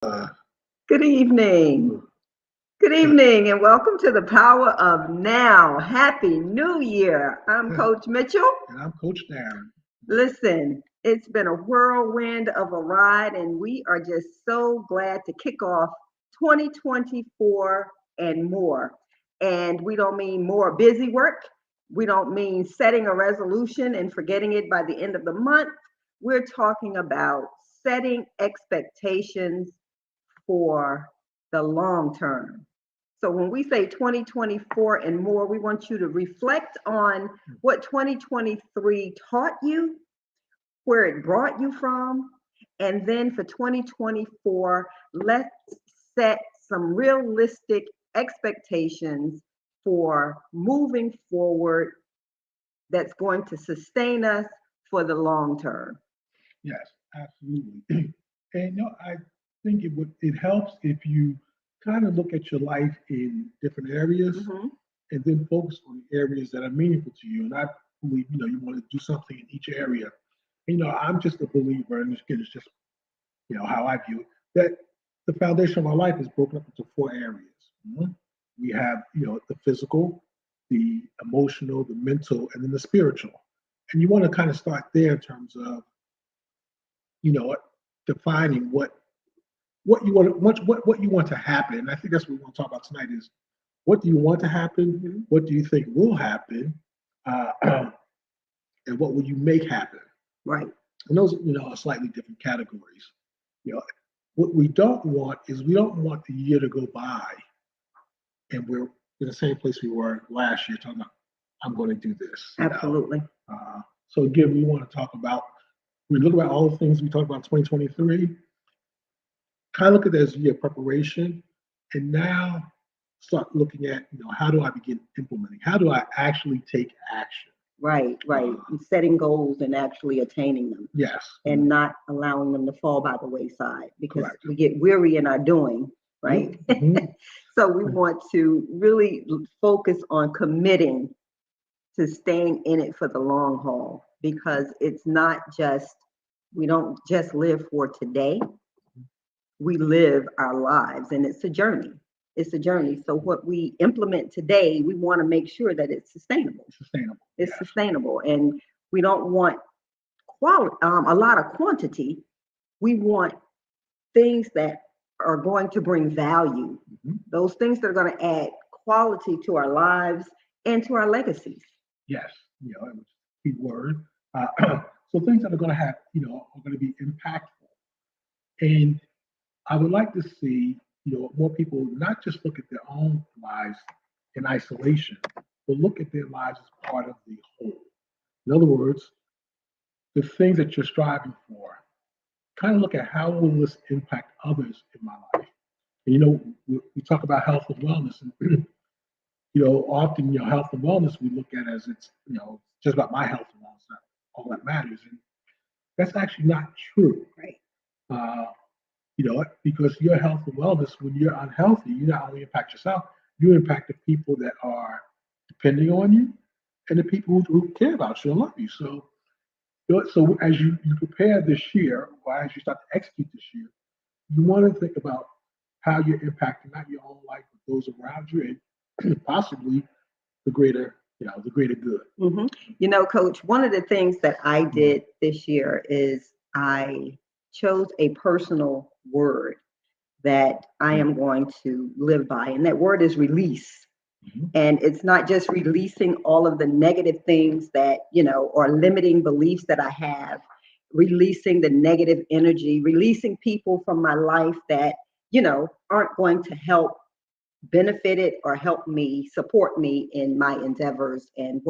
Good evening. Good evening, and welcome to the Power of Now. Happy New Year. I'm Coach Mitchell. And I'm Coach Darren. Listen, it's been a whirlwind of a ride, and we are just so glad to kick off 2024 and more. And we don't mean more busy work. We don't mean setting a resolution and forgetting it by the end of the month. We're talking about setting expectations for the long term. So when we say 2024 and more, we want you to reflect on what 2023 taught you, where it brought you from, and then for 2024, let's set some realistic expectations for moving forward that's going to sustain us for the long term. Yes, absolutely. And I think it helps if you kind of look at your life in different areas Mhm. and then focus on the areas that are meaningful to you. And I believe you want to do something in each area. And, I'm just a believer, and again, it's just how I view it, that the foundation of our life is broken up into four areas. Mhm. We have the physical, the emotional, the mental, and then the spiritual. And you want to kind of start there in terms of you know defining what you want what you want to happen. And I think that's what we want to talk about tonight is what do you want to happen, Mhm. what do you think will happen, uh, and what will you make happen. Right. And those are slightly different categories. you know what we don't want is we don't want the year to go by and we're in the same place we were last year talking about I'm going to do this. Absolutely. So again, we want to talk about we look at all the things we talked about in 2023, kind of look at it as a year of preparation, and now start looking at how do I begin implementing? How do I actually take action? Right, right. And setting goals and actually attaining them Yes. and not allowing them to fall by the wayside because Correct. we get weary in our doing, right? Mhm. So we want to really focus on committing to staying in it for the long haul because it's not just, we don't just live for today, we live our lives and it's a journey. It's a journey. So what we implement today, we want to make sure that it's sustainable. Sustainable. It's Yes. sustainable, and we don't want a lot of quantity. We want things that are going to bring value. Mhm. Those things that are going to add quality to our lives and to our legacies. Yes. It was a key word. So things that are going to have, are going to be impactful. And I would like to see, more people not just look at their own lives in isolation, but look at their lives as part of the whole. In other words, the things that you're striving for, kind of look at how will this impact others in my life. And we talk about health and wellness, and often health and wellness we look at as it's just about my health and wellness, not all that matters, and that's actually not true. Right. Uh, because your health and wellness, when you're unhealthy, you not only impact yourself, you impact the people that are depending on you and the people who care about you and love you. So as you prepare this year, or as you start to execute this year, you want to think about how you're impacting not your own life, but those around you, and possibly the greater good. Coach, one of the things that I did this year is I chose a personal word that I am going to live by, and that word is release. Mhm. And it's not just releasing all of the negative things that, or limiting beliefs that I have, releasing the negative energy, releasing people from my life that, aren't going to help benefit it or help me, support me in my endeavors and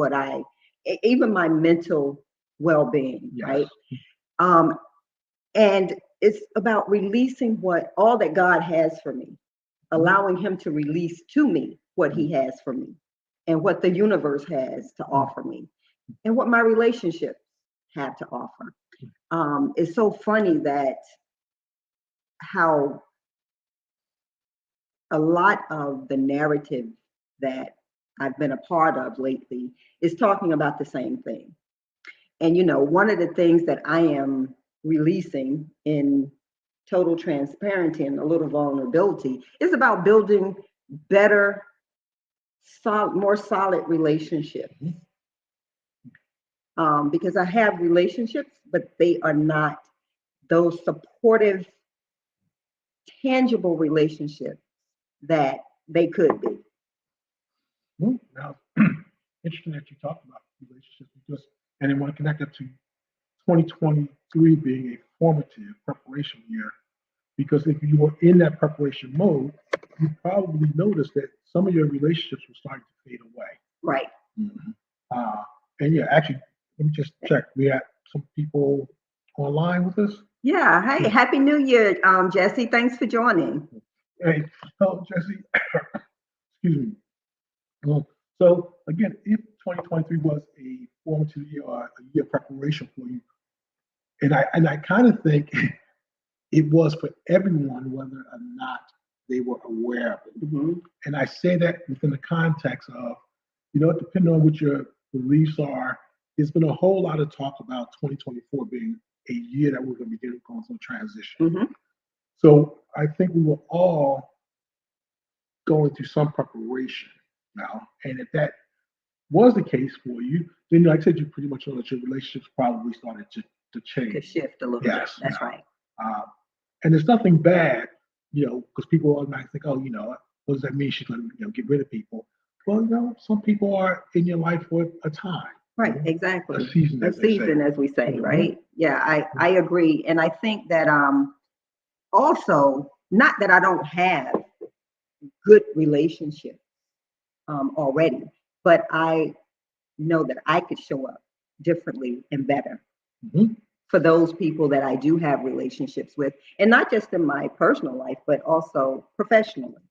even my mental well-being, Yes. right? Um, and it's about releasing all that God has for me, allowing Him to release to me what He has for me and what the universe has to offer me and what my relationships have to offer. It's so funny that how a lot of the narrative that I've been a part of lately is talking about the same thing. And one of the things that I am releasing in total transparency and a little vulnerability. It's about building better, more solid relationships. Because I have relationships, but they are not those supportive, tangible relationships that they could be. Now, interesting that you talked about relationships because, and I want to connect that to 2023 being a formative preparation year. Because if you were in that preparation mode, you probably noticed that some of your relationships were starting to fade away. Right. And yeah, actually, let me just check. We had some people online with us. Yeah. Hey, Happy New Year, Jesse. Thanks for joining. Hey, hello, Jesse. Excuse me. So again, if 2023 was a formative year or a year of preparation for you, and I kind of think it was for everyone, whether or not they were aware of it. Mm-hmm. And I say that within the context of, depending on what your beliefs are, there's been a whole lot of talk about 2024 being a year that we're going to be going through transition. Mm-hmm. So I think we were all going through some preparation now. And if that was the case for you, then like I said, you pretty much know that your relationships probably started to change. To shift a little Yes, bit. That's right. And there's nothing bad, because people automatically think, oh, what does that mean? She's going to, get rid of people. Well, some people are in your life for a time. Right, exactly. A season, as we say, Mhm. right? Yeah, I agree. And I think that also, not that I don't have good relationships already, but I know that I could show up differently and better Mhm. for those people that I do have relationships with, and not just in my personal life, but also professionally.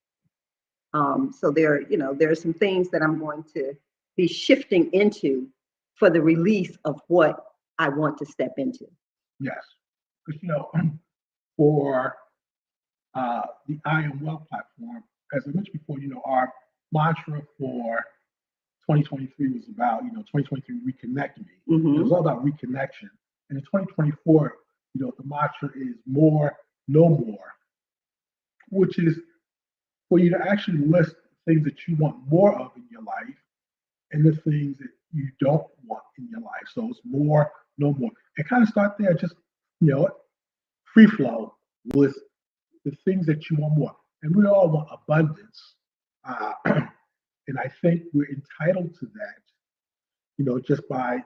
So there are some things that I'm going to be shifting into for the release of what I want to step into. Yes. Because, for the I Am Well platform, as I mentioned before, our mantra for 2023 was about, 2023 reconnect me. Mhm. It was all about reconnection. And in 2024, the mantra is more, no more, which is for you to actually list things that you want more of in your life and the things that you don't want in your life. So it's more, no more. And kind of start there, just, free flow with the things that you want more. And we all want abundance. And I think we're entitled to that, just by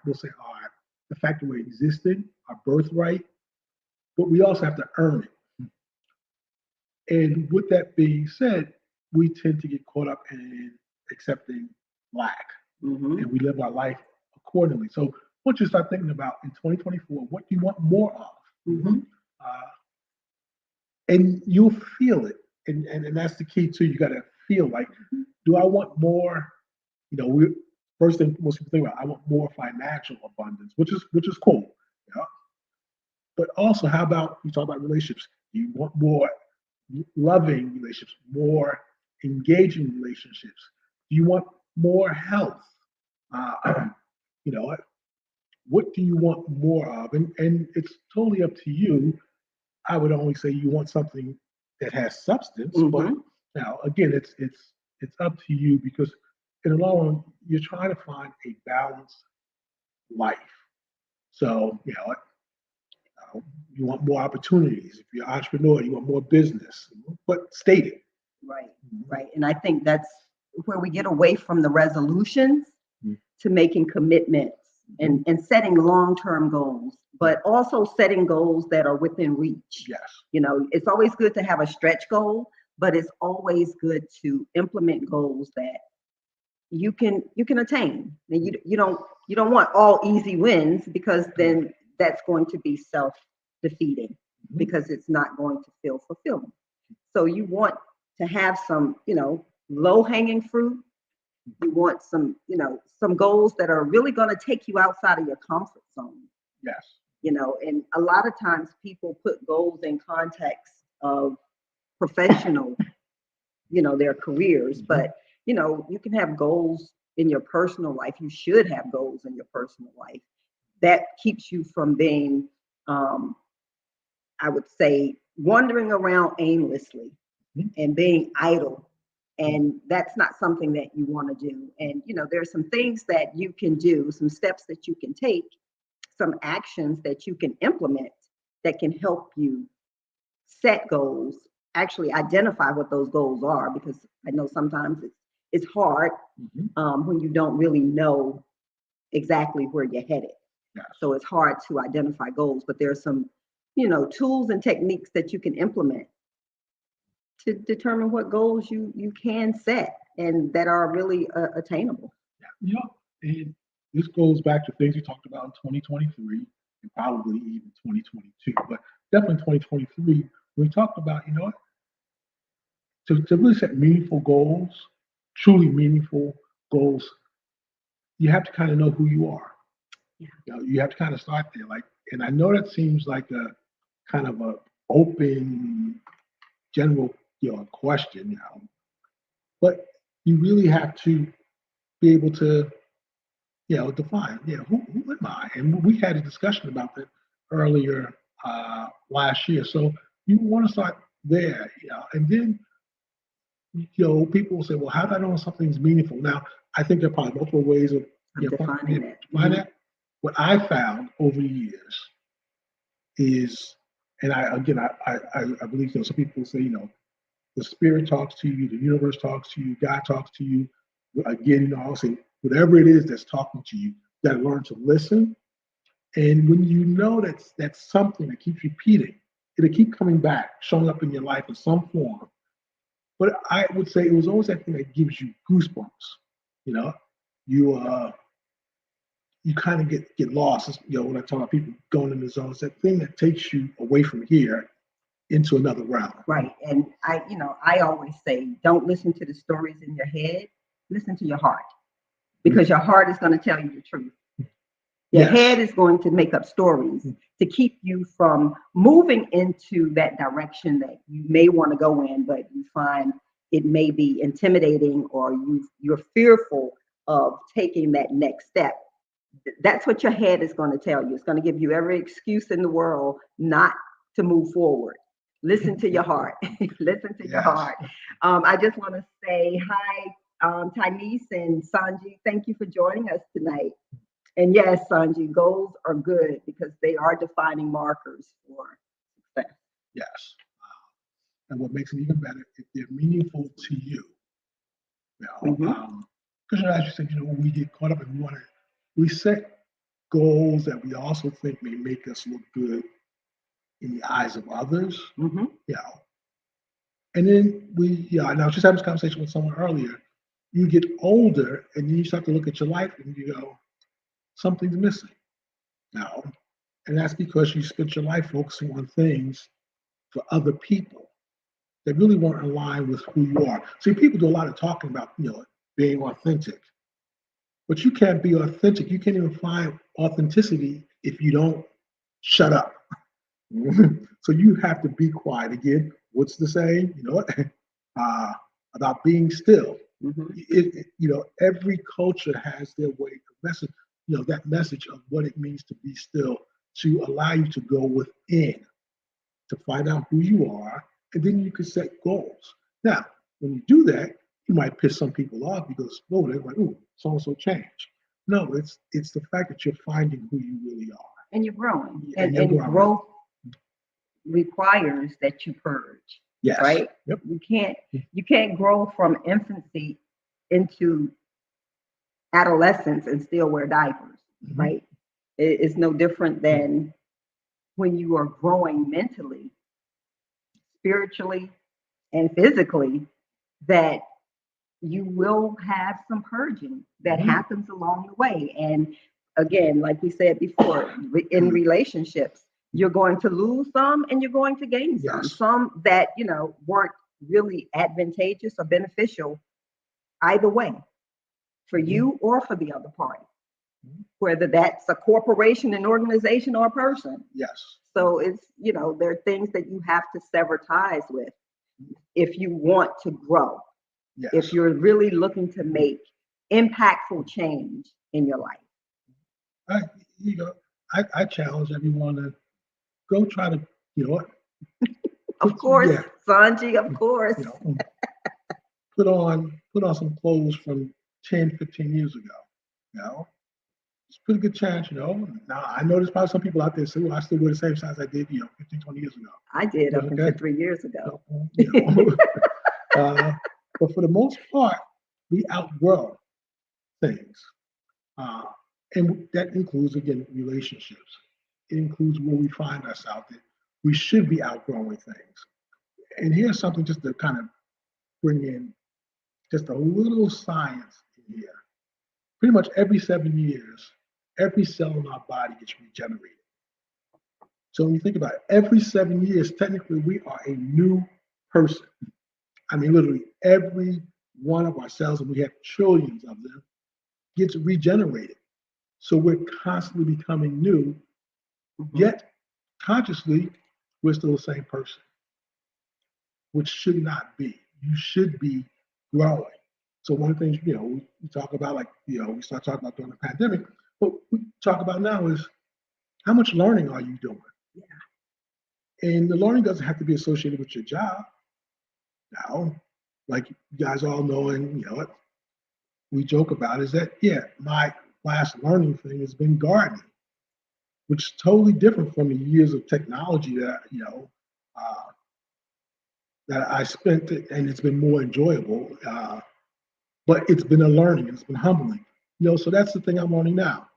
the fact that we're existing, our birthright, but we also have to earn it. And with that being said, we tend to get caught up in accepting lack, Mhm. and we live our life accordingly. So once you start thinking about in 2024, what do you want more of? Mhm. And you'll feel it. And that's the key too. You got to feel like, do I want more? First thing most people think about, I want more financial abundance, which is cool. But also, how about you talk about relationships? You want more loving relationships, more engaging relationships. Do you want more health? You know, what do you want more of? And it's totally up to you. I would only say you want something that has substance, but Mhm. now again, it's up to you because in the long run, you're trying to find a balanced life. So, you want more opportunities. If you're an entrepreneur, you want more business, but state it. Right, right. And I think that's where we get away from the resolutions Mhm. to making commitments and setting long-term goals, but also setting goals that are within reach. Yes. It's always good to have a stretch goal, but it's always good to implement goals that you can attain. And you don't want all easy wins because then that's going to be self-defeating because it's not going to feel fulfilling. So you want to have some, low-hanging fruit. You want some goals that are really going to take you outside of your comfort zone. Yes. And a lot of times people put goals in context of professional, their careers, but you can have goals in your personal life. You should have goals in your personal life that keeps you from being I would say, wandering around aimlessly Mhm. and being idle. And that's not something that you want to do. And, there are some things that you can do, some steps that you can take, some actions that you can implement that can help you set goals, actually identify what those goals are, because I know sometimes it's hard Mhm. when you don't really know exactly where you're headed. Yes. So it's hard to identify goals, but there are some, tools and techniques that you can implement to determine what goals you can set and that are really attainable. Yeah. And this goes back to things we talked about in 2023 and probably even 2022, but definitely 2023. We talked about, to really set meaningful goals, truly meaningful goals, you have to kind of know who you are. Yeah. You have to kind of start there. Like, and I know that seems like a kind of a open, general, question, but you really have to be able to, define, who am I? And we had a discussion about that earlier last year. So you want to start there, and then people will say, well, how do I know something's meaningful? Now, I think there are probably multiple ways of I'm defining that. define that. What I found over the years is, and I believe some people say, the spirit talks to you, the universe talks to you, God talks to you. Again, I'll say whatever it is that's talking to you, you got to learn to listen. And when you know that's something that keeps repeating, it'll keep coming back, showing up in your life in some form. But I would say it was always that thing that gives you goosebumps. You know, you you kind of get lost. When I talk about people going in the zone, it's that thing that takes you away from here into another realm. Right. And I always say, don't listen to the stories in your head, listen to your heart, because your heart is going to tell you the truth. Your Yes. head is going to make up stories to keep you from moving into that direction that you may want to go in, but you find it may be intimidating, or you're fearful of taking that next step. That's what your head is going to tell you. It's going to give you every excuse in the world not to move forward. Listen to your heart. Listen to your Yes. heart. I just want to say hi, Tynese and Sanji. Thank you for joining us tonight. And yes, Sanji, goals are good because they are defining markers for success. Yes. And what makes it even better, if they're meaningful to you. Because as you said, when we get caught up and we set goals that we also think may make us look good in the eyes of others. And then and I was just having this conversation with someone earlier. You get older and then you start to look at your life and you go, something's missing. Now, and that's because you spent your life focusing on things for other people that really weren't aligned with who you are. See, people do a lot of talking about, being authentic, but you can't be authentic. You can't even find authenticity if you don't shut up. So you have to be quiet. Again, what's the saying? About being still. Every culture has their way of message. That message of what it means to be still, to allow you to go within, to find out who you are, and then you can set goals. Now, when you do that, you might piss some people off because, they're like, "Ooh, so and so changed." No, it's the fact that you're finding who you really are, and you're growing. And And growth requires that you purge. Yes. Right. Yep. You can't grow from infancy into adolescence and still wear diapers. Right. It's no different than when you are growing mentally, spiritually, and physically, that you will have some purging that happens along the way. And again, like we said before, in relationships, you're going to lose some and you're going to gain some. Yes. Some that, weren't really advantageous or beneficial either way for you or for the other party, whether that's a corporation, an organization, or a person. Yes. So it's, there are things that you have to sever ties with if you want to grow. Yes. If you're really looking to make impactful change in your life. I challenge everyone to go try to you know what? Of course, Yeah, Sanji, of course. you know, put on some clothes from 10, 15 years ago. You know, it's a pretty good chance, you know. Now I know there's probably some people out there say, well, I still wear the same size I did, 15, 20 years ago. I did up Okay. until 3 years ago. You know, but for the most part, we outgrow things. Uh, and that includes, again, relationships. It includes where we find ourselves. That we should be outgrowing things. And here's something just to kind of bring in just a little science in here. Pretty much every 7 years, every cell in our body gets regenerated. So when you think about it, every 7 years, technically we are a new person. I mean, literally every one of our cells, and we have trillions of them, gets regenerated. So we're constantly becoming new, yet consciously, we're still the same person, which should not be. You should be growing. So one of the things, we talk about, like, we start talking about during the pandemic, what we talk about now is how much learning are you doing? Yeah. And the learning doesn't have to be associated with your job. Now, like you guys all know, and what we joke about is that, yeah, my last learning thing has been gardening, which is totally different from the years of technology that I spent, and it's been more enjoyable. But it's been a learning, and it's been humbling. So that's the thing I'm learning now.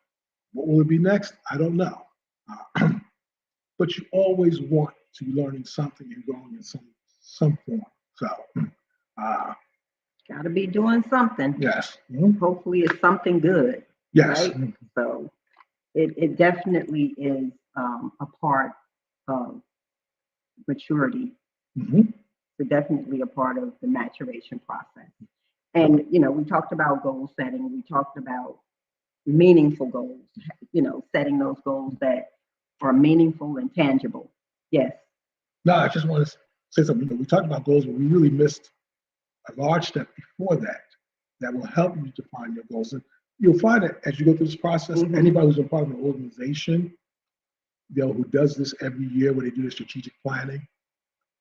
What will it be next? I don't know. But you always want to be learning something and growing in some form. So, got to be doing something. yes. Hopefully, it's something good. Yes. Right? So, it definitely is a part of maturity. Mm-hmm. It's definitely a part of the maturation process. And, we talked about goal setting. We talked about meaningful goals, setting those goals that are meaningful and tangible. Yes. No, I just want to say something. We talked about goals, but we really missed a large step before that will help you define your goals. And you'll find that as you go through this process, anybody who's a part of an organization, who does this every year where they do the strategic planning,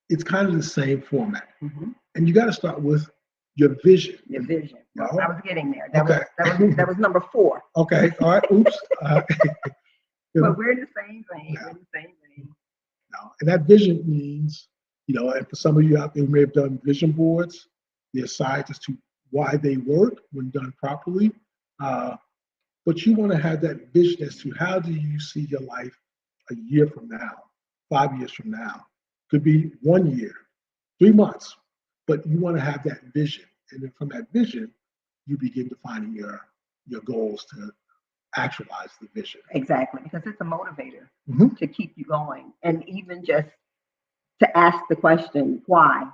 it's kind of the same format. And you got to start with your vision. Your vision. Well, I was getting there. Okay. That was number 4. Okay. All right. Oops. But we're in the same vein. Yeah. We're in the same vein. No. And that vision means, and for some of you out there who may have done vision boards, they're sized as to why they work when done properly. But you want to have that vision as to how do you see your life a year from now, 5 years from now. Could be 1 year, 3 months, but you want to have that vision. And then from that vision, you begin defining your goals to actualize the vision. Exactly, because it's a motivator to keep you going. And even just to ask the question, why,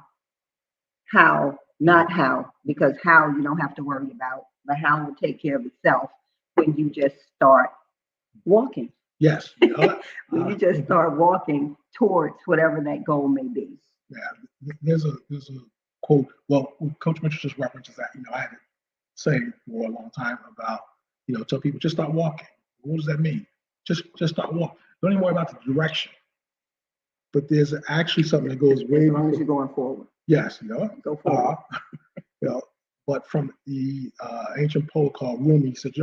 how, not how, because how you don't have to worry about, the how will take care of itself when you just start walking. Yes. When you just start walking towards whatever that goal may be. Yeah, there's a quote. Well, Coach Mitchell just references that. I had it saying for a long time about, tell people just start walking. What does that mean? Just start walking. Don't even worry about the direction. But there's actually something that goes way. As long as you're going forward. Yes, Go forward. But from the ancient poet called Rumi, he said,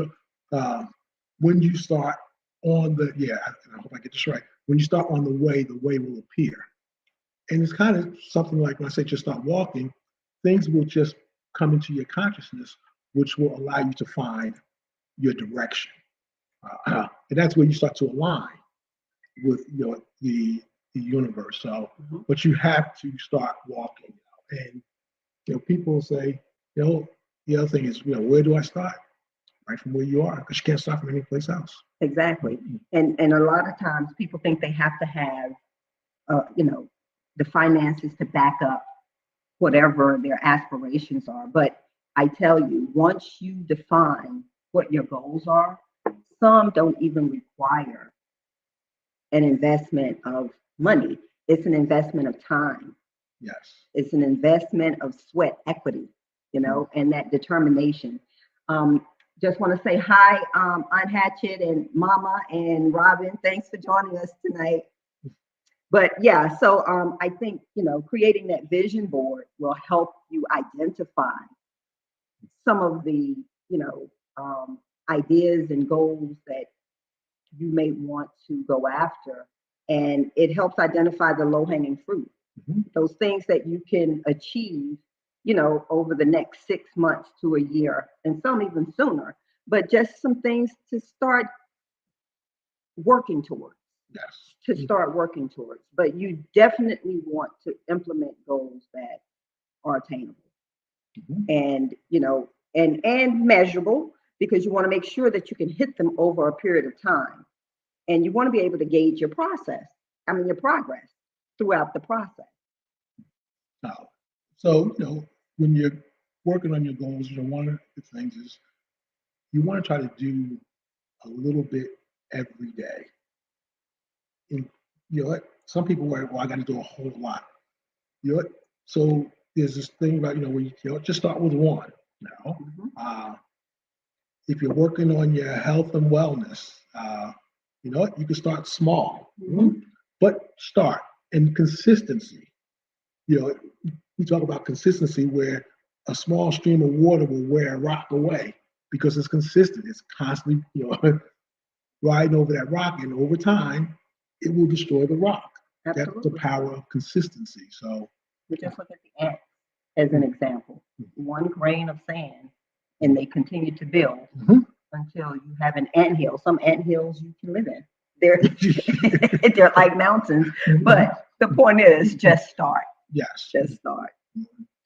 when you start on the, I hope I get this right. When you start on the way will appear. And it's kind of something like when I say just start walking, things will just come into your consciousness, which will allow you to find your direction. And that's where you start to align with the universe. So, but you have to start walking. And people say, the other thing is, where do I start? Right from where you are, because you can't start from any place else. Exactly. And a lot of times people think they have to have, the finances to back up whatever their aspirations are. But I tell you, once you define what your goals are, some don't even require an investment of money. It's an investment of time. Yes. It's an investment of sweat equity, and that determination. Just want to say hi, Aunt Hatchet and Mama and Robin. Thanks for joining us tonight. But yeah, so I think, creating that vision board will help you identify some of the, you know, ideas and goals that you may want to go after. And it helps identify the low hanging fruit, Mhm. those things that you can achieve, over the next 6 months to a year, and some even sooner. But just some things to start working towards, Yes. to start working towards. But you definitely want to implement goals that are attainable Mhm. and, and measurable, because you want to make sure that you can hit them over a period of time. And you want to be able to gauge your progress throughout the process. Now, so, when you're working on your goals, one of the things is you want to try to do a little bit every day. And some people were, well, I got to do a whole lot. You know what? So there's this thing about, where just start with one. Now, Mhm. if you're working on your health and wellness, you can start small, Mhm. but start. And consistency. You know, we talk about consistency where a small stream of water will wear a rock away because it's consistent. It's constantly, riding over that rock, and over time, it will destroy the rock. That's the Absolutely. power of consistency. So, We just look at the ants as an example. One grain of sand, and they continue to build mhm. until you have an anthill. Some anthills you can live in. They're they're like mountains. But the point is, just start. Yes, Just start.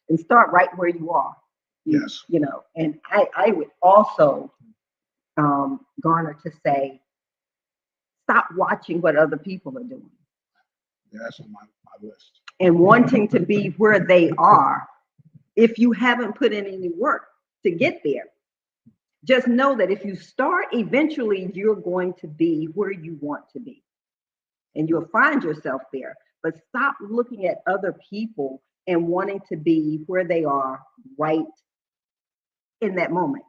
And start right where you are. yes, And I would also garner to say, stop watching what other people are doing yeah, that's on my list. and wanting to be where they are if you haven't put in any work to get there. Just know that if you start, eventually you're going to be where you want to be and you'll find yourself there. But stop looking at other people and wanting to be where they are right in that moment,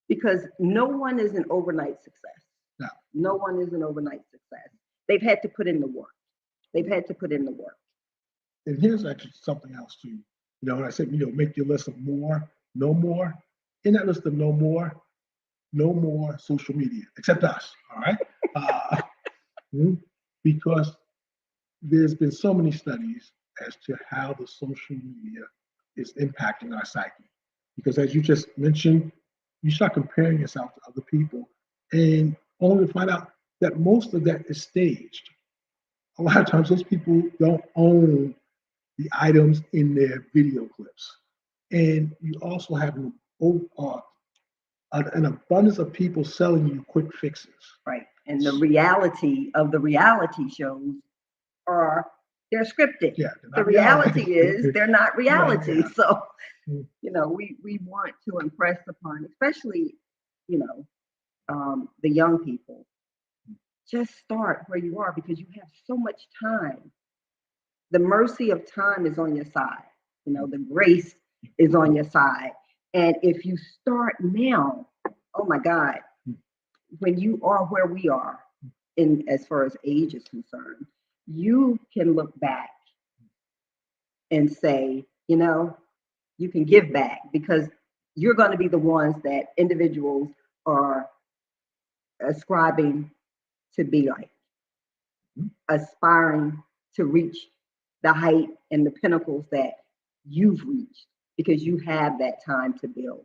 because no one is an overnight success. No. No one is an overnight success. They've had to put in the work. They've had to put in the work. And here's actually something else too. When I said, make your list of more, no more. In that list of no more social media, except us. All right. Uh, because there's been so many studies as to how the social media is impacting our psyche. Because as you just mentioned, you start comparing yourself to other people, and only to find out that most of that is staged. A lot of times, those people don't own the items in their video clips. And you also have an abundance of people selling you quick fixes. Right. And the reality of the reality shows are they're scripted. Yeah, The reality is they're not reality. Yeah. So, we want to impress upon, especially, the young people, just start where you are because you have so much time. The mercy of time is on your side. The grace is on your side. And if you start now, oh my God, when you are where we are in as far as age is concerned, you can look back and say, you can give back because you're going to be the ones that individuals are ascribing to be like, aspiring to reach the height and the pinnacles that you've reached because you have that time to build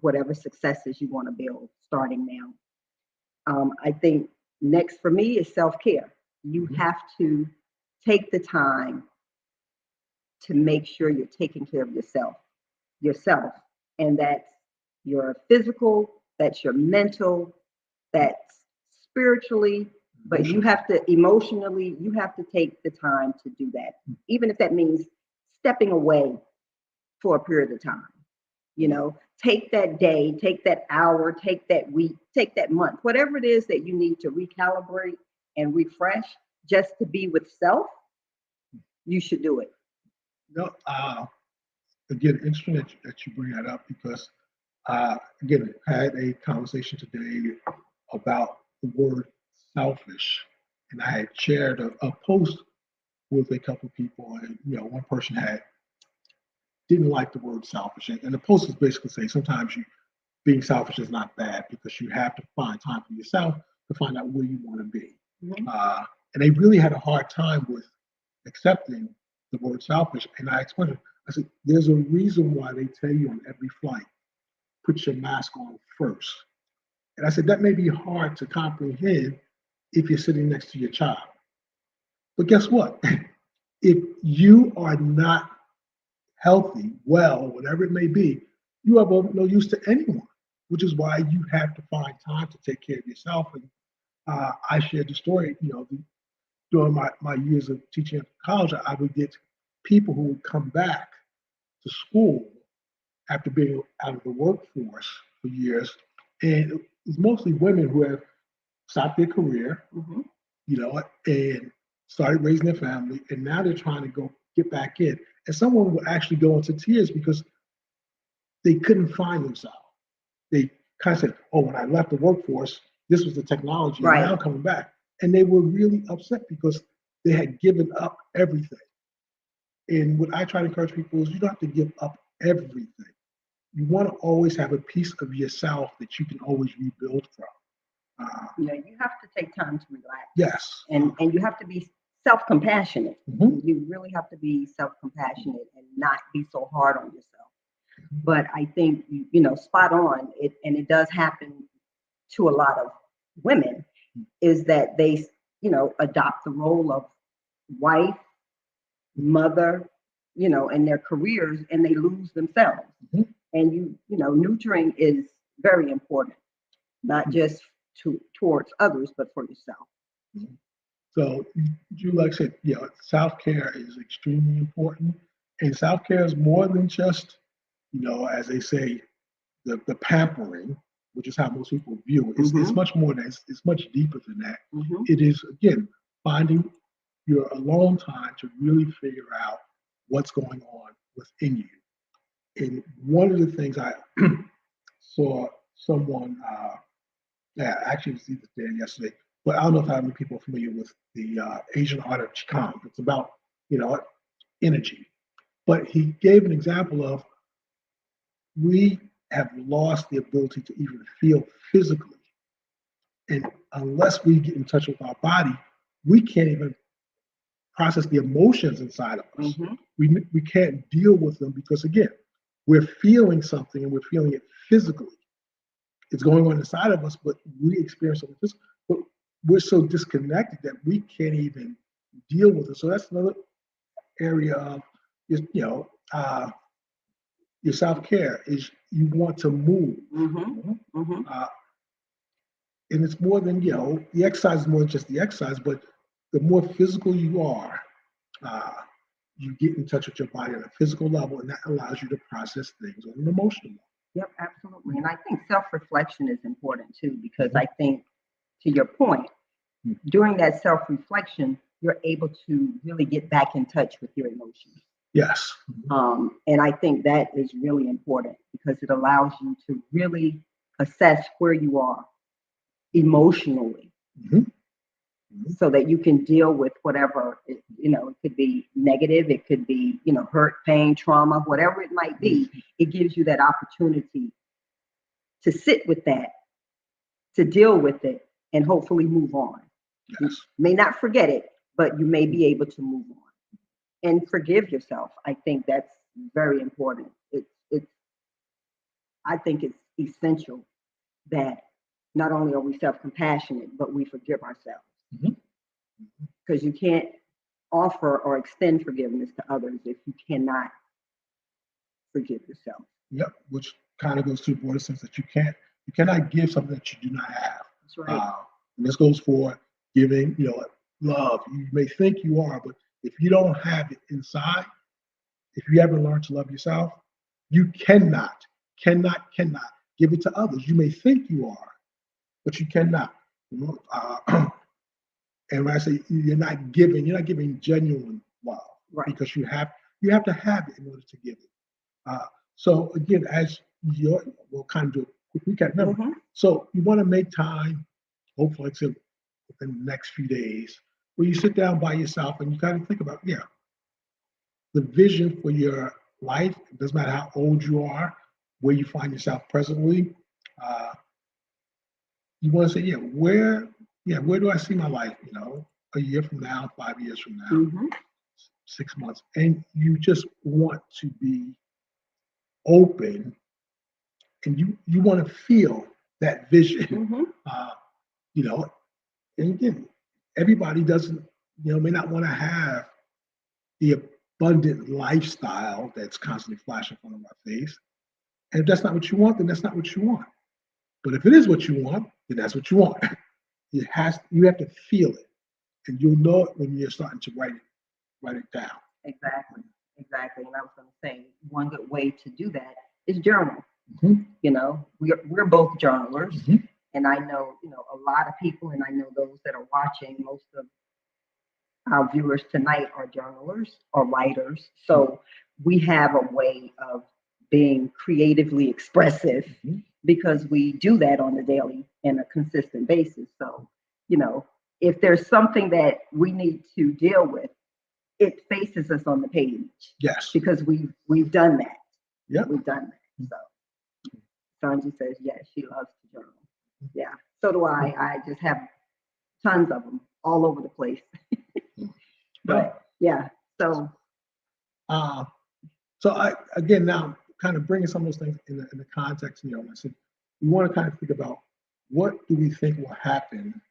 whatever successes you want to build starting now. I think next for me is self-care. You have to take the time to make sure you're taking care of yourself. And that's your physical, that's your mental, that's spiritually, but you have to emotionally, you have to take the time to do that, even if that means stepping away for a period of time. Take that day, take that hour, take that week, take that month, whatever it is that you need to recalibrate and refresh just to be with self, you should do it. No, again, interesting that you bring that up because, I had a conversation today about the word selfish. and I had shared a post with a couple of people, and one person didn't like the word selfish, and the post is basically saying sometimes being selfish is not bad because you have to find time for yourself to find out where you want to be. Mhm. And they really had a hard time with accepting the word selfish. And I explained it. I said, there's a reason why they tell you on every flight, put your mask on first. And I said, that may be hard to comprehend if you're sitting next to your child. But guess what? If you are not healthy, well, whatever it may be, you have no use to anyone, which is why you have to find time to take care of yourself. And I shared the story, during my years of teaching at college, I would get people who would come back to school after being out of the workforce for years. And it was mostly women who have stopped their career, Mhm. and started raising their family. And now they're trying to get back in. And someone would actually go into tears because they couldn't find themselves. They kind of said, oh, when I left the workforce, this was the technology, and now Right. I'm coming back. And they were really upset because they had given up everything. And what I try to encourage people is you don't have to give up everything. You want to always have a piece of yourself that you can always rebuild from. You have to take time to relax, Yes. and you have to be self-compassionate. Mhm. You really have to be self-compassionate and not be so hard on yourself. But I think spot on. It does happen to a lot of women is that they adopt the role of wife, mother, in their careers, and they lose themselves. Mhm. And nurturing is very important, not just towards others, but for yourself. Mhm. So you like I said, self-care is extremely important. And self-care is more than just, as they say, the pampering, which is how most people view it. It's Hmm. much more than that. It's much deeper than that. Hmm. It is, again, finding your alone time to really figure out what's going on within you. And one of the things I saw someone, yeah, actually it was either today or yesterday, but I don't know if how many people are familiar with the Asian art of Qigong. It's about, you know, energy. But he gave an example of we have lost the ability to even feel physically. And unless we get in touch with our body, we can't even process the emotions inside of us. Hmm. We can't deal with them because, again, we're feeling something and we're feeling it physically. It's going on inside of us, but we experience something physical. But we're so disconnected that we can't even deal with it. So that's another area of, your self care is you want to move. Hmm. Hmm. Uh, and it's more than, the exercise is more than just the exercise, but the more physical you are, uh, you get in touch with your body on a physical level, and that allows you to process things on an emotional level. Yep, absolutely. And I think self-reflection is important too, because Mhm. I think, to your point, during that self-reflection, you're able to really get back in touch with your emotions. Yes. Mhm. And I think that is really important because it allows you to really assess where you are emotionally Mhm. Mhm. so that you can deal with whatever, it could be negative, it could be, hurt, pain, trauma, whatever it might be. It gives you that opportunity to sit with that, to deal with it, and hopefully move on. You Yes. may not forget it, but you may be able to move on and forgive yourself. I think that's very important. It's I think it's essential that not only are we self-compassionate, but we forgive ourselves Mhm. Mhm. because you can't offer or extend forgiveness to others if you cannot forgive yourself. Yep. Which kind of goes to the broader sense that you cannot give something that you do not have. That's right. Uh, and this goes for giving, love. You may think you are, but if you don't have it inside, if you haven't learned to love yourself, you cannot give it to others. You may think you are, but you cannot. And when I say you're not giving genuine love Right. because you have to have it in order to give it. Uh, so again, we'll kind of do a quick recap. Remember, Hmm. so you want to make time, hopefully, like I said, within the next few days where you sit down by yourself and you kind of think about, yeah, the vision for your life. It doesn't matter how old you are, where you find yourself presently. Uh, you want to say, where do I see my life? A year from now, 5 years from now, Mm-hmm. 6 months, and you just want to be open, and you want to feel that vision. Mm-hmm. Uh, you know, and again, everybody doesn't, may not want to have the abundant lifestyle that's constantly flashing in front of our face. And if that's not what you want, then that's not what you want. But if it is what you want, then that's what you want. You have to feel it, and you'll know it when you're starting to write it down. Exactly. Exactly. And I was going to say one good way to do that is journal. Mhm. We're both journalers, Mhm. and I know, a lot of people, and I know those that are watching, most of our viewers tonight are journalers or writers. So we have a way of being creatively expressive Mhm. because we do that on a daily and a consistent basis. So, if there's something that we need to deal with, it faces us on the page Yes. because we've done that. Yep. We've done that. So Sanji says, yes, she loves to journal. Yeah. So do I. I just have tons of them all over the place. But yeah, so Uh, so I again now kind of bringing some of those things in the context. I said we want to kind of think about what do we think will happen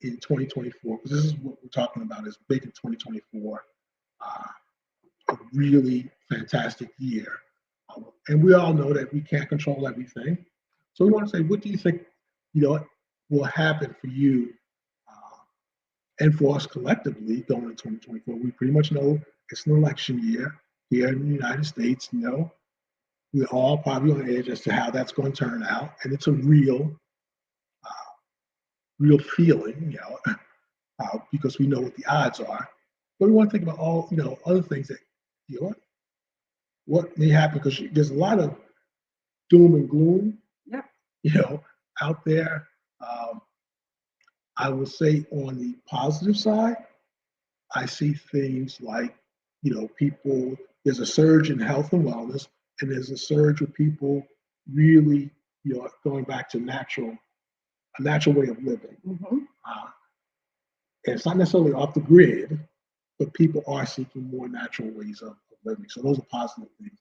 in 2024, because this is what we're talking about is big in 2024, a really fantastic year. And we all know that we can't control everything. So we want to say, what do you think, will happen for you and for us collectively going into 2024? We pretty much know it's an election year here in the United States. We're all probably on edge as to how that's going to turn out. And it's a real feeling, because we know what the odds are. But we want to think about all, other things that, you know, what may happen, because there's a lot of doom and gloom, yeah, you know, out there. Um, I will say on the positive side, I see things like, people, there's a surge in health and wellness, and there's a surge of people really, going back to a natural way of living. mm-hmm. Uh, and it's not necessarily off the grid, but people are seeking more natural ways of living. So those are positive things.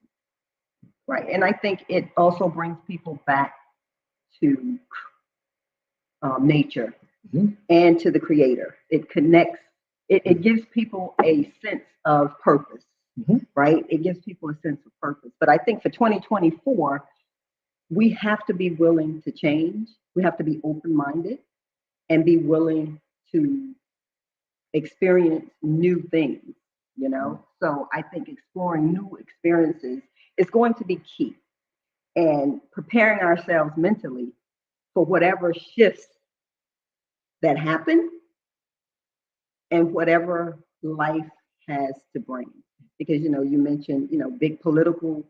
Right. And I think it also brings people back to nature Mhm. and to the creator. It connects, it gives people a sense of purpose, Mhm. right? It gives people a sense of purpose. But I think for 2024, we have to be willing to change. We have to be open minded and be willing to experience new things, So I think exploring new experiences is going to be key, and preparing ourselves mentally for whatever shifts that happen and whatever life has to bring. Because, you mentioned, big political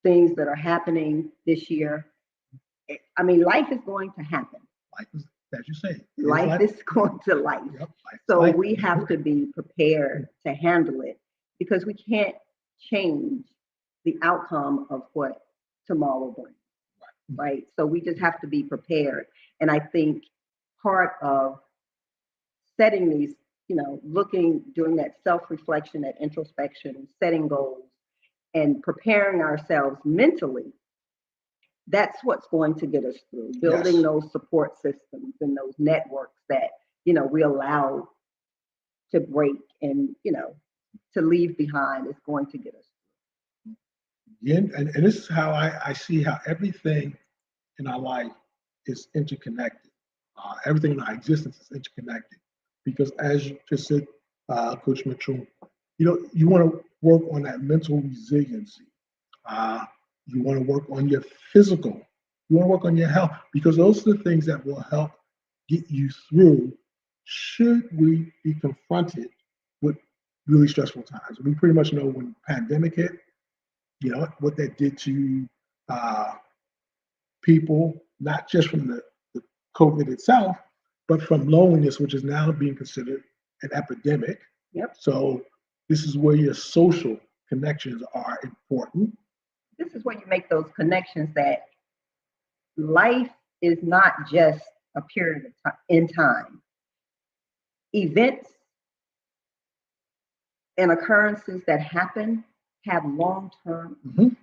things that are happening this year. I mean, life is going to happen. Life is, as you say, Life is going to life. Yep, life is So life. we have to be prepared to handle it because we can't change the outcome of what tomorrow brings, right? So we just have to be prepared. And I think part of setting these, doing that self-reflection, that introspection, setting goals, and preparing ourselves mentally, that's what's going to get us through. Building Yes. those support systems and those networks that, we allow to break and, to leave behind is going to get us. Yeah, and this is how I see how everything in our life is interconnected. Everything in our existence is interconnected. Because as you just said, Coach Mitchell, you want to work on that mental resiliency. Uh, you want to work on your physical. You want to work on your health, because those are the things that will help get you through should we be confronted with really stressful times. We pretty much know when the pandemic hit, what that did to uh, people, not just from the COVID itself, but from loneliness, which is now being considered an epidemic. Yep. So this is where your social connections are important. This is where you make those connections that life is not just a period of time in time. Events and occurrences that happen have long-term Mhm.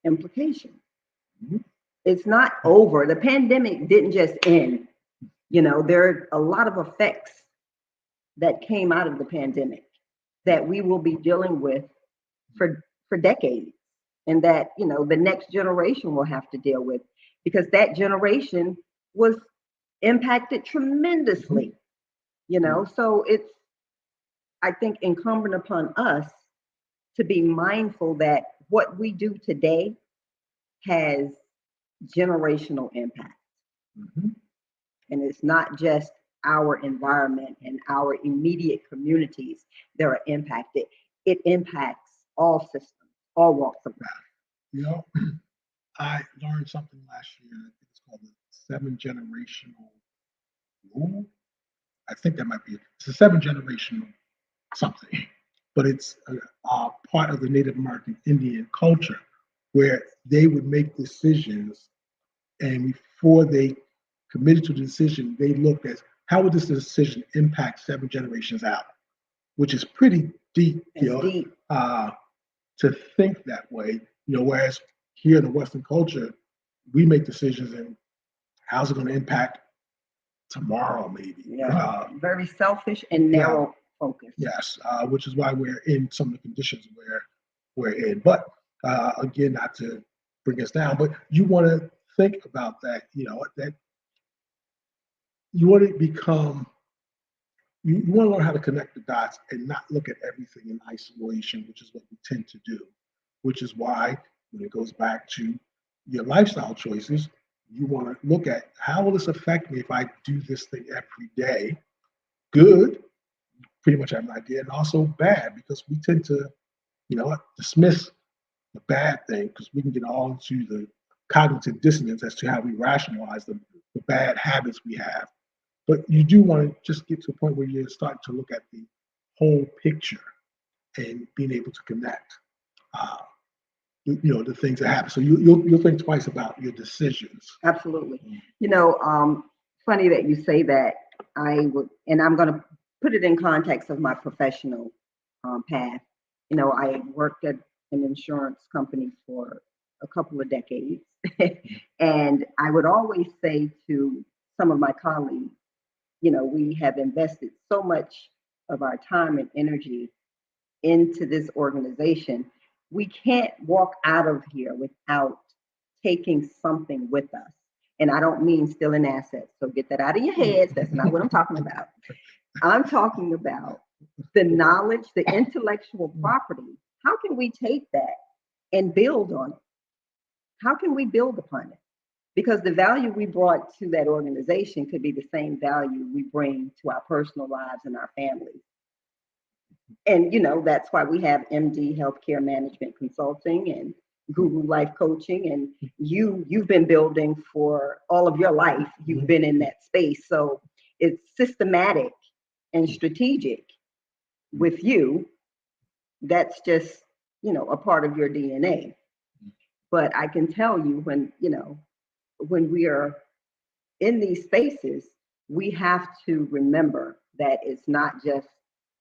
implications. Mhm. It's not over. The pandemic didn't just end. There are a lot of effects that came out of the pandemic that we will be dealing with for decades, and that the next generation will have to deal with, because that generation was impacted tremendously. So it's, I think, incumbent upon us to be mindful that what we do today has generational impact. Mhm. And it's not just our environment and our immediate communities that are impacted. It impacts all systems, all walks of life. You know, I learned something last year. I think it's called the seven generational rule. I think that might be it. It's a seven generational something, but it's a part of the Native American Indian culture where they would make decisions, and before they committed to the decision, they looked at how would this decision impact seven generations out, which is pretty deep, It's deep. to think that way. Whereas here in the Western culture, we make decisions and how's it going to impact tomorrow, maybe. Yeah. Very selfish and Yeah. narrow focus. Yes, which is why we're in some of the conditions where we're in. But again, not to bring us down, but you want to think about that. That you want to become. You want to learn how to connect the dots and not look at everything in isolation, which is what we tend to do. Which is why when it goes back to your lifestyle choices, you want to look at how will this affect me if I do this thing every day. Good, pretty much have an idea, and also bad, because we tend to, dismiss the bad thing because we can get all into the cognitive dissonance as to how we rationalize the bad habits we have. But you do want to just get to a point where you're starting to look at the whole picture and being able to connect, uh, the things that happen. So you'll think twice about your decisions. Absolutely. Funny that you say that. And I'm going to put it in context of my professional path. I worked at an insurance company for a couple of decades, and I would always say to some of my colleagues, we have invested so much of our time and energy into this organization. We can't walk out of here without taking something with us. And I don't mean stealing assets. So get that out of your heads. That's not what I'm talking about. I'm talking about the knowledge, the intellectual property. How can we take that and build on it? How can we build upon it? Because the value we brought to that organization could be the same value we bring to our personal lives and our families. And that's why we have MD Healthcare Management Consulting and Guru Life Coaching, and you've been building for all of your life. You've been in that space, so it's systematic and strategic with you. That's just a part of your DNA. But I can tell you, when we are in these spaces, we have to remember that it's not just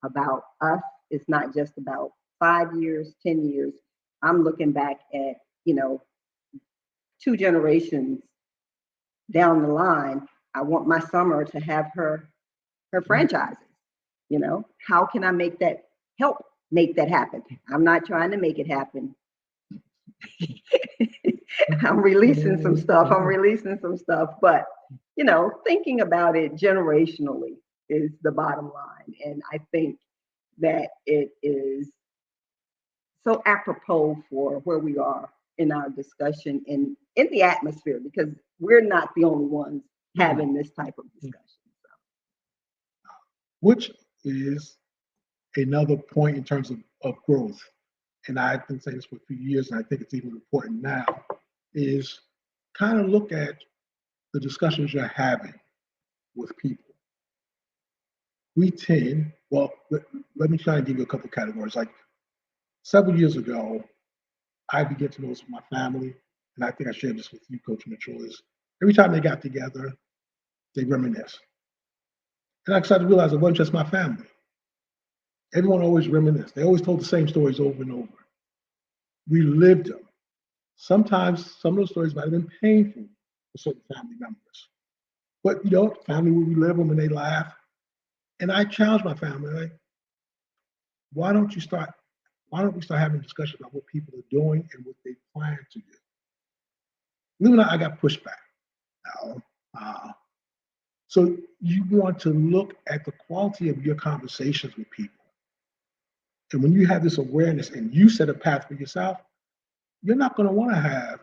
about us. It's not just about 5 years, 10 years. I'm looking back at, 2 generations down the line. I want my Summer to have her franchises. How can I help make that happen? I'm not trying to make it happen. I'm releasing some stuff. But thinking about it generationally is the bottom line. And I think that it is so apropos for where we are in our discussion and in the atmosphere, because we're not the only ones having this type of discussion. Which is another point in terms of growth. And I've been saying this for a few years, and I think it's even important now, is kind of look at the discussions you're having with people. we tend, well, let me try and give you a couple of categories. Like several years ago, I began to notice my family, and I think I shared this with you, Coach Mitchell, is every time they got together, they reminisce. And I started to realize it wasn't just my family. Everyone always reminisced. They always told the same stories over and over. We lived them. Sometimes some of those stories might have been painful for certain family members. But family will relive them and they laugh. And I challenge my family, like, why don't you start, why don't we start having a discussion about what people are doing and what they plan to do? Believe it or not, I got pushback. Now, so you want to look at the quality of your conversations with people. And when you have this awareness and you set a path for yourself, you're not going to want to have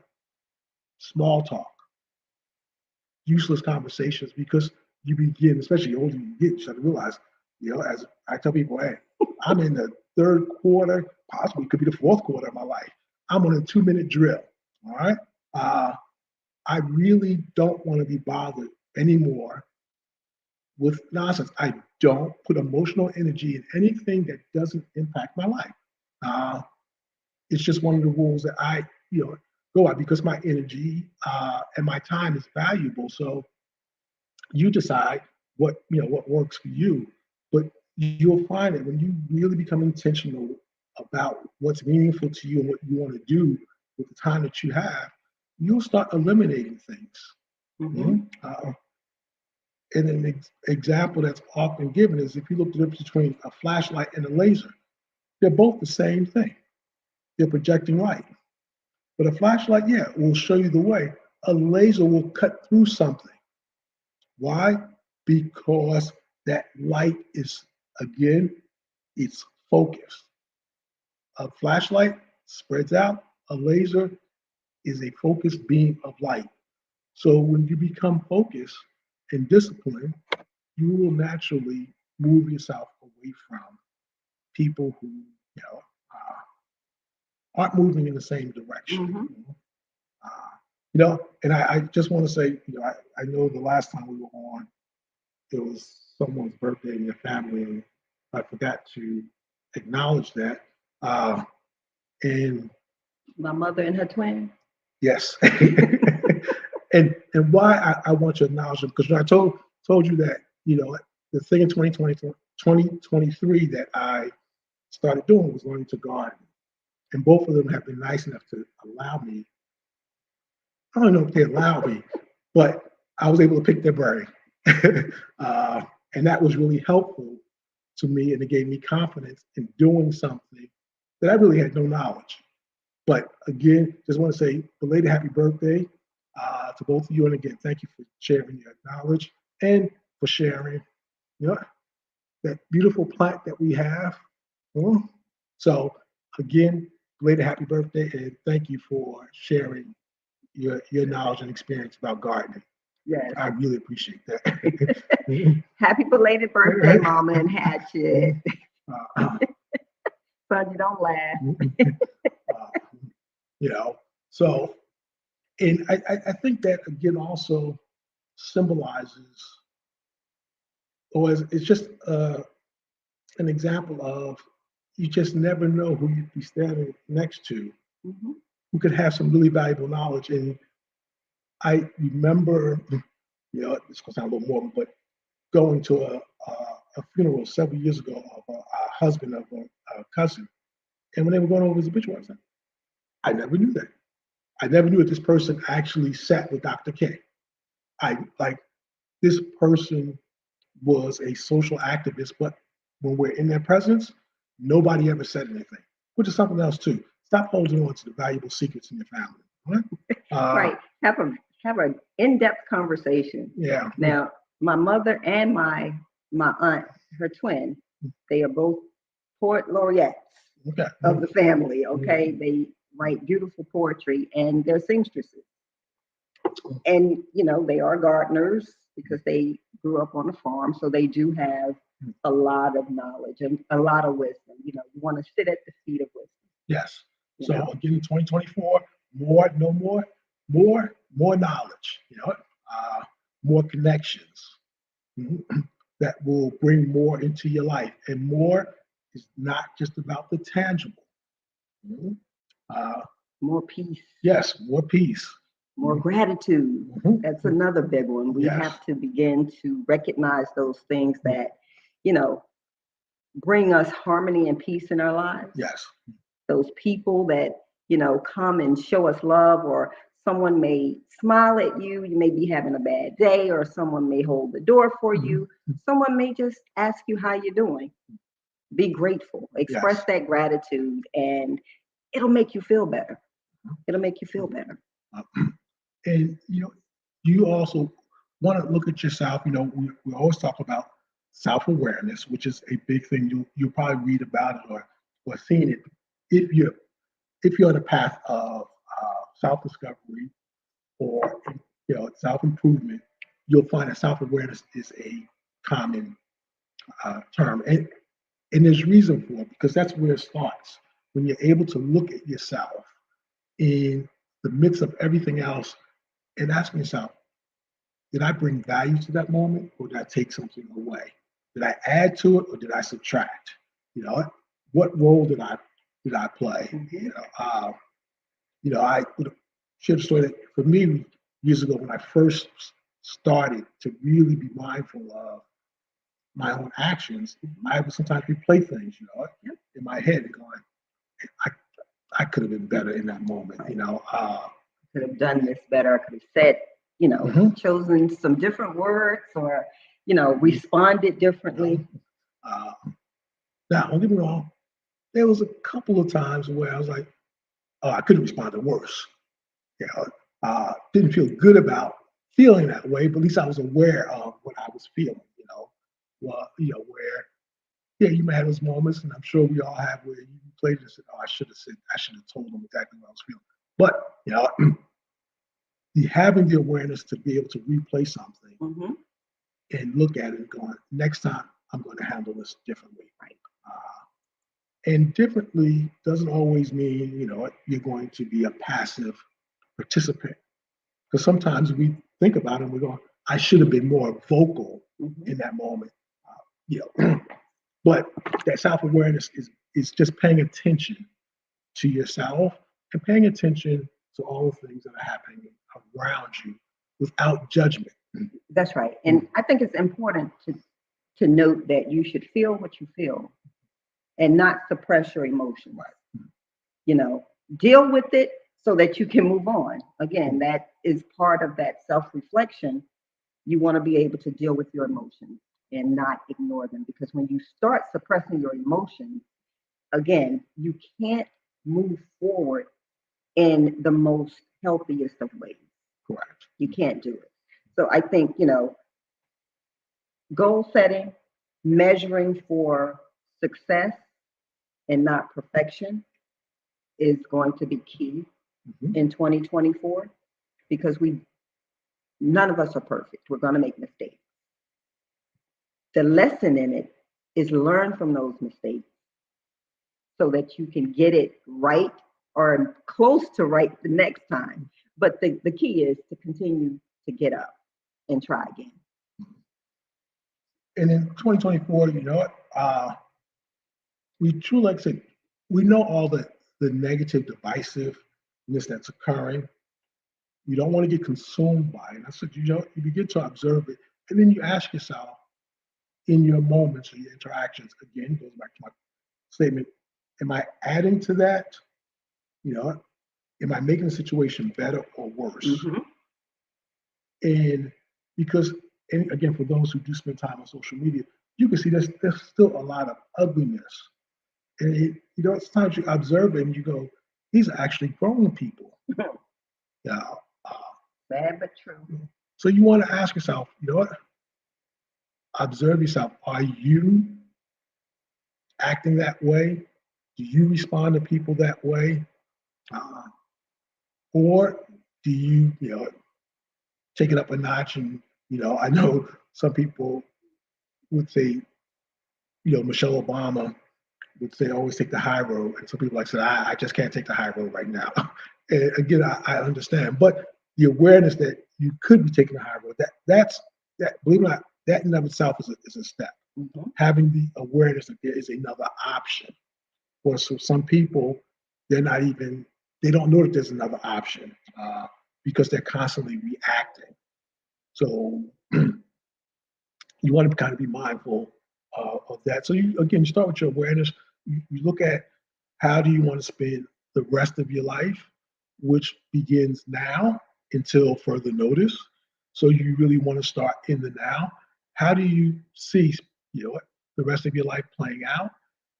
small talk, useless conversations, because you begin, especially the older you get, you start to realize, as I tell people, hey, I'm in the third quarter, possibly could be the fourth quarter of my life. I'm on a 2-minute drill. All right. I really don't want to be bothered anymore with nonsense. I don't put emotional energy in anything that doesn't impact my life. It's just one of the rules that I, go out, because my energy and my time is valuable. So you decide what works for you. But you'll find that when you really become intentional about what's meaningful to you and what you want to do with the time that you have, you'll start eliminating things. Mhm. And an example that's often given is if you look at the difference between a flashlight and a laser, they're both the same thing. They're projecting light. But a flashlight, yeah, will show you the way. A laser will cut through something. Why? Because that light is, again, it's focused. A flashlight spreads out. A laser is a focused beam of light. So when you become focused and disciplined, you will naturally move yourself away from people who, aren't moving in the same direction. Mhm. And I just want to say, I know the last time we were on, it was someone's birthday in your family, and I forgot to acknowledge that. And My mother and her twin. yes, and why I want to acknowledge them, because I told you that the thing in 2023 that I started doing was learning to garden, and both of them have been nice enough to allow me. I don't know if they allowed me, but I was able to pick their brain, and that was really helpful to me, and it gave me confidence in doing something that I really had no knowledge. But again, just want to say belated happy birthday to both of you, and again, thank you for sharing your knowledge and for sharing, you know, that beautiful plant that we have. So again, belated happy birthday, and thank you for sharing your knowledge and experience about gardening. Yes. I really appreciate that. Happy belated birthday, Mama and Hatchet. Uh, Son, you don't laugh. uh, so, and I think that again also symbolizes, or it's just an example of, you just never know who you'd be standing next to Mhm. who could have some really valuable knowledge. And I remember, it's going to sound a little morbid, but going to a funeral several years ago of a husband of a cousin. And when they were going over his obituary, I said, I never knew that. I never knew that this person actually sat with Dr. K. This person was a social activist, but when we're in their presence, nobody ever said anything, which is something else too. Stop holding on to the valuable secrets in your family. Right? Right. Have an in-depth conversation. Yeah. Now, my mother and my aunt, her twin, they are both poet laureates Okay. of the family. Okay, they write beautiful poetry, and they're seamstresses. And they are gardeners because they grew up on a farm, so they do have a lot of knowledge and a lot of wisdom. You want to sit at the feet of wisdom. Yes. you So know? again, in 2024, more knowledge. More connections. Mhm. that will bring more into your life. And more is not just about the tangible. Mhm. Uh, More peace, yes, more peace. more gratitude. Mhm. That's another big one. We Yes. have to begin to recognize those things that, you know, bring us harmony and peace in our lives. Yes. Those people that, you know, come and show us love, or someone may smile at you. You may be having a bad day, or someone may hold the door for you. Someone may just ask you how you're doing. Be grateful, express Yes. that gratitude, and it'll make you feel better. It'll make you feel better. And you also want to look at yourself. We always talk about self-awareness, which is a big thing. You'll probably read about it or seen it. If you're on a path of self-discovery or self-improvement, you'll find that self-awareness is a common term, and there's reason for it, because that's where it starts. When you're able to look at yourself in the midst of everything else and ask yourself, did I bring value to that moment, or did I take something away? Did I add to it, or did I subtract? What role did I play? I would share a story that for me years ago, when I first started to really be mindful of my own actions, I would sometimes replay things, in my head, and going, I, I could have been better in that moment, Could have done this better. I could have said, chosen some different words, or, responded differently. Now, don't get me wrong, there was a couple of times where I was like, oh, I could have responded worse. Didn't feel good about feeling that way, but at least I was aware of what I was feeling, where, yeah, you may have those moments, and I'm sure we all have, where you played and said, oh, I should have told them exactly what I was feeling. But, having the awareness to be able to replay something and look at it and going, next time I'm going to handle this differently. Right. And differently doesn't always mean, you're going to be a passive participant. Because sometimes we think about it and we go, I should have been more vocal in that moment. But that self-awareness is just paying attention to yourself and paying attention to all the things that are happening around you without judgment. That's right. And I think it's important to note that you should feel what you feel and not suppress your emotions. Deal with it so that you can move on. Again, that is part of that self-reflection. You want to be able to deal with your emotions and not ignore them, because when you start suppressing your emotions, again, you can't move forward in the most healthiest of ways. Correct. You can't do it. So I think, goal setting, measuring for success and not perfection is going to be key in 2024, because none of us are perfect. We're going to make mistakes. The lesson in it is learn from those mistakes so that you can get it right or close to right the next time. But the key is to continue to get up and try again. And in 2024, we truly, like I said, we know all the negative divisiveness that's occurring. You don't want to get consumed by it. I said, you begin to observe it, and then you ask yourself in your moments or your interactions, again, goes back to my statement, am I adding to that? Am I making the situation better or worse? And because, and again, for those who do spend time on social media, you can see there's still a lot of ugliness. And sometimes you observe it and you go, these are actually grown people. Bad but true. So you want to ask yourself, observe yourself. Are you acting that way? Do you respond to people that way? Or do you, take it up a notch? And, I know some people would say, Michelle Obama would say, always take the high road. And some people like said, I just can't take the high road right now. And again, I understand. But the awareness that you could be taking the high road, that believe it or not, that in of itself is a step. Mhm. Having the awareness that there is another option. For some people, they're not even, they don't know that there's another option because they're constantly reacting. So you want to kind of be mindful of that. So you, again, you start with your awareness. You look at how do you want to spend the rest of your life, which begins now until further notice. So you really want to start in the now. How do you see, the rest of your life playing out?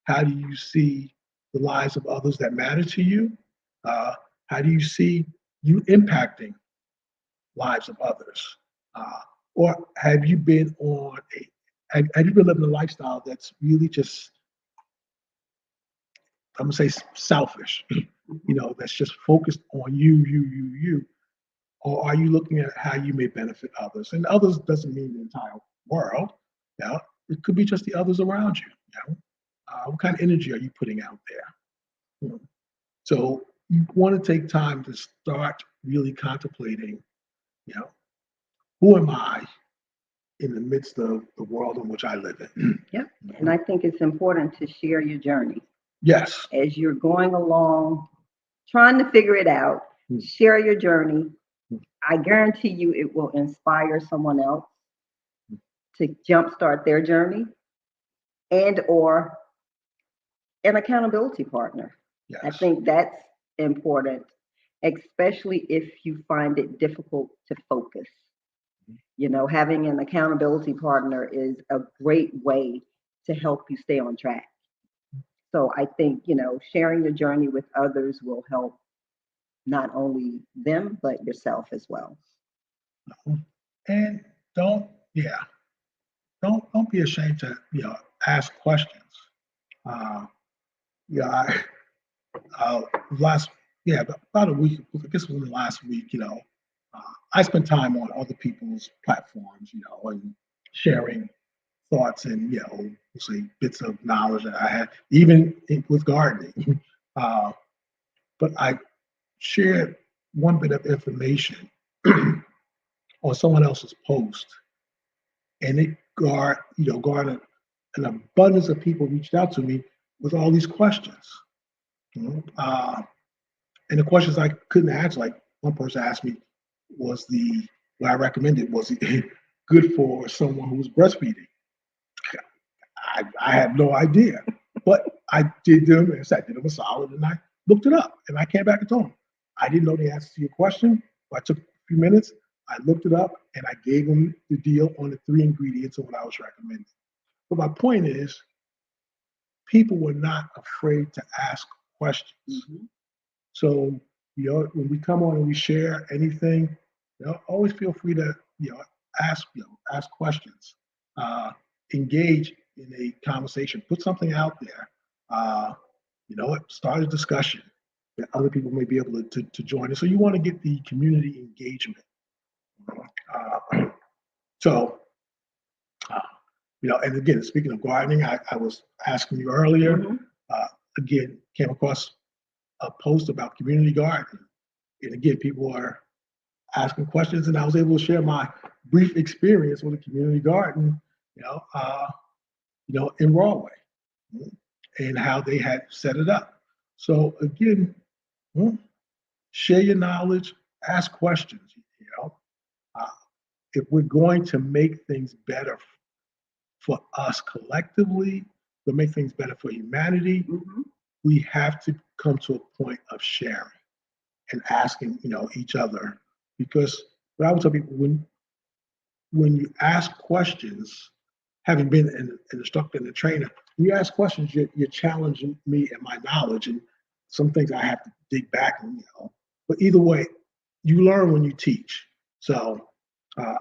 How do you see the lives of others that matter to you? How do you see you impacting lives of others? Uh, or have you been on have you been living a lifestyle that's really just, I'm gonna say selfish, that's just focused on you, or are you looking at how you may benefit others? And others doesn't mean the entire world. Yeah, it could be just the others around you. What kind of energy are you putting out there? You know, So you want to take time to start really contemplating, you know, who am I in the midst of the world in which I live in? Yep. And I think it's important to share your journey Yes. as you're going along, trying to figure it out. Mm. Share your journey. Mm. I guarantee you it will inspire someone else to jumpstart their journey and or an accountability partner. I Yes. think that's important, especially if you find it difficult to focus. Having an accountability partner is a great way to help you stay on track. So I think, sharing your journey with others will help not only them, but yourself as well. And don't, yeah, don't be ashamed to, ask questions. Uh, yeah, uh, last, yeah, about a week, I guess it was in the last week, uh, I spent time on other people's platforms, and sharing thoughts and, we'll say bits of knowledge that I had, even with gardening. Uh, but I shared one bit of information on someone else's post, and it garnered an abundance of people reached out to me with all these questions. You know? And the questions I couldn't answer, like one person asked me, was the what I recommended, was it good for someone who was breastfeeding? I have no idea, but I did them, and I did them a solid, and I looked it up, and I came back and told them I didn't know the answer to your question. So I took a few minutes, I looked it up, and I gave them the deal on the 3 ingredients of what I was recommending. But my point is, people were not afraid to ask questions. Mhm. So, when we come on and we share anything, always feel free to, ask questions, engage in a conversation, put something out there, uh, start a discussion that other people may be able to join us. So you want to get the community engagement. Uh, so, uh, and again, speaking of gardening, I was asking you earlier, Mhm. uh, again, came across a post about community gardening. And again, people are asking questions, and I was able to share my brief experience with a community garden, in Rawway, and how they had set it up. So again, mm, share your knowledge, ask questions. Uh, if we're going to make things better for us collectively, to make things better for humanity, Mhm. we have to come to a point of sharing and asking, each other. Because what I would tell people, when you ask questions, having been an instructor and a trainer, when you ask questions, you're challenging me and my knowledge, and some things I have to dig back on, But either way, you learn when you teach. So uh,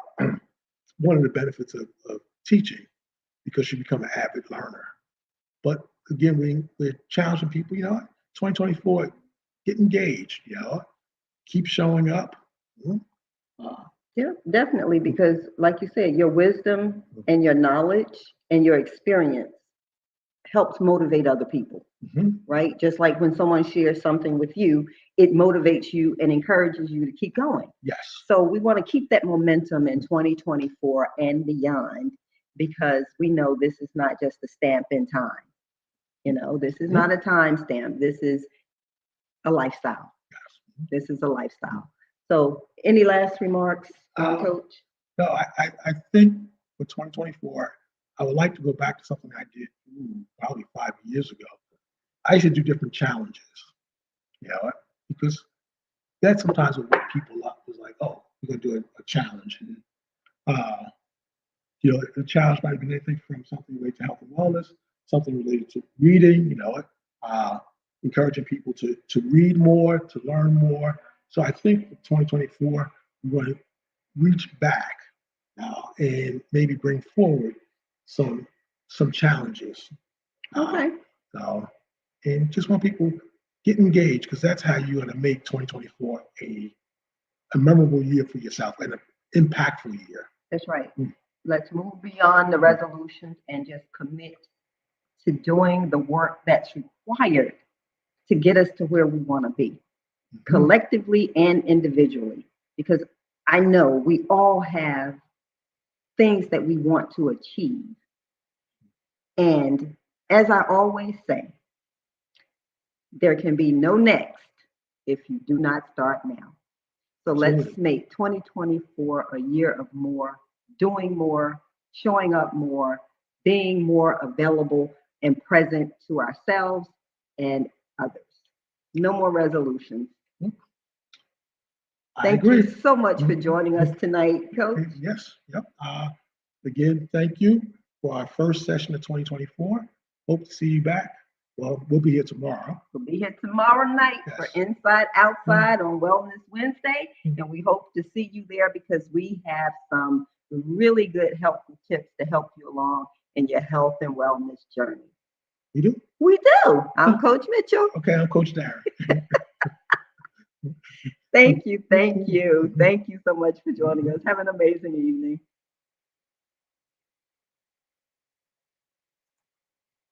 one of the benefits of teaching, because you become an avid learner. But again, we're challenging people, 2024, get engaged, keep showing up. Mhm. Uh, Yeah, definitely. Because, like you said, your wisdom and your knowledge and your experience helps motivate other people, Mhm. right? Just like when someone shares something with you, it motivates you and encourages you to keep going. Yes. So we want to keep that momentum in 2024 and beyond because we know this is not just a stamp in time. This is Mhm. not a time stamp. This is a lifestyle. Yes. This is a lifestyle. So, any last remarks, Coach? No, I think for 2024, I would like to go back to something I did probably 5 years ago. I should do different challenges, you know, because that's sometimes what people up is like, oh, we're gonna do a challenge. And uh, the challenge might be anything from something related to health and wellness, something related to reading, uh, encouraging people to read more, to learn more. So I think for 2024, we're going to reach back and maybe bring forward some challenges. Okay. So, and just want people get engaged because that's how you're going to make 2024 a memorable year for yourself and an impactful year. That's right. Mm. Let's move beyond the resolutions and just commit to doing the work that's required to get us to where we want to be, collectively and individually. Because I know we all have things that we want to achieve. And as I always say, there can be no next if you do not start now. So let's Absolutely. make 2024 a year of more, doing more, showing up more, being more available and present to ourselves and others. No more resolutions. I Thank agree. you so much for joining us tonight, Coach. Yes. Yep. Again, thank you for our first session of 2024. Hope to see you back. Well, we'll be here tomorrow. We'll be here tomorrow night for Yes. Inside Outside on Wellness Wednesday. And we hope to see you there because we have some really good helpful tips to help you along in your health and wellness journey. You do? We do. I'm Coach Mitchell. Okay, I'm Coach Darren. Thank you. Thank you. Thank you so much for joining us. Have an amazing evening.